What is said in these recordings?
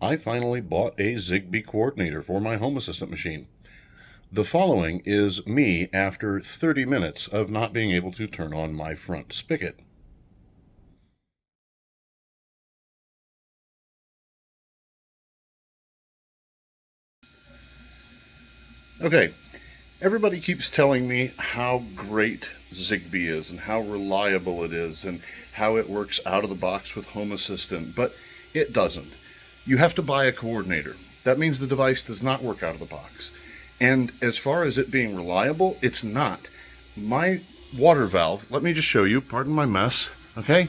I finally bought a Zigbee coordinator for my Home Assistant machine. The following is me after 30 minutes of not being able to turn on my front spigot. Okay, everybody keeps telling me how great Zigbee is and how reliable it is and how it works out of the box with Home Assistant, but it doesn't. You have to buy a coordinator. That means the device does not work out of the box. And as far as it being reliable, it's not. My water valve, let me just show you, pardon my mess, okay?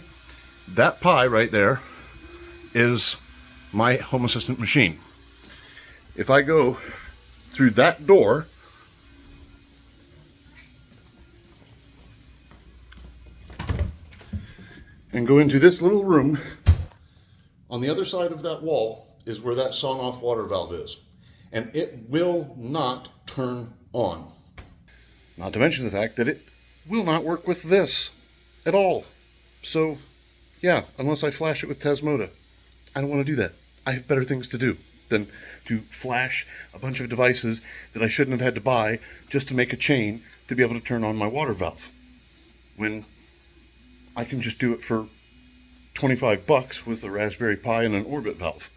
That pie right there is my Home Assistant machine. If I go through that door, and go into this little room, on the other side of that wall is where that sawn-off water valve is. And it will not turn on. Not to mention the fact that it will not work with this at all. So, yeah, unless I flash it with Tesmoda. I don't want to do that. I have better things to do than to flash a bunch of devices that I shouldn't have had to buy just to make a chain to be able to turn on my water valve. When I can just do it for $25 with a Raspberry Pi and an Orbit valve.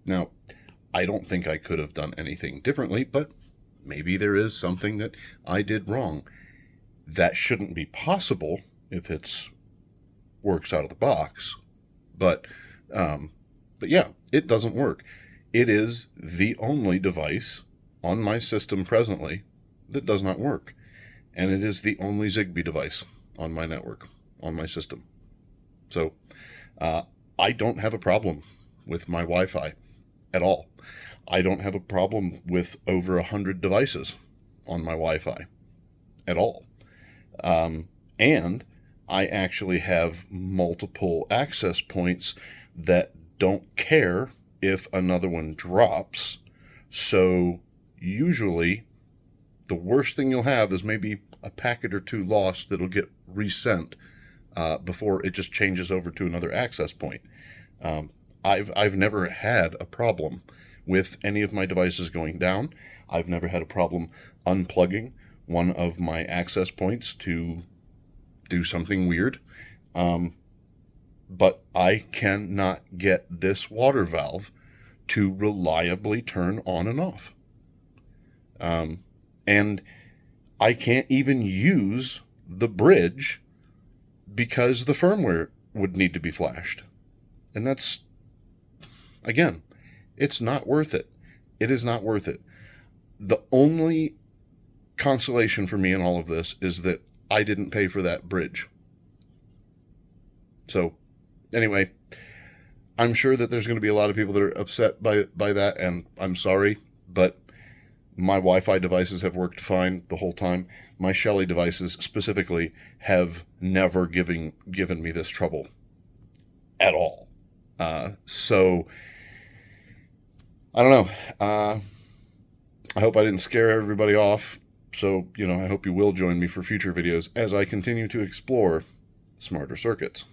Now, I don't think I could have done anything differently, but maybe there is something that I did wrong. That shouldn't be possible if it works out of the box. But yeah, it doesn't work. It is the only device on my system presently that does not work. And it is the only Zigbee device on my network, on my system. So I don't have a problem with my Wi-Fi at all. I don't have a problem with over 100 devices on my Wi-Fi at all. And I actually have multiple access points that don't care if another one drops. So usually the worst thing you'll have is maybe a packet or two lost that'll get resent before it just changes over to another access point. I've never had a problem with any of my devices going down. I've never had a problem unplugging one of my access points to do something weird. But I cannot get this water valve to reliably turn on and off. And I can't even use the bridge because the firmware would need to be flashed. And that's, again, it's not worth it. It is not worth it. The only consolation for me in all of this is that I didn't pay for that bridge. So, anyway, I'm sure that there's going to be a lot of people that are upset by that, and I'm sorry, but my Wi-Fi devices have worked fine the whole time. My Shelly devices specifically have never given me this trouble at all. So, I don't know. I hope I didn't scare everybody off. So, I hope you will join me for future videos as I continue to explore smarter circuits.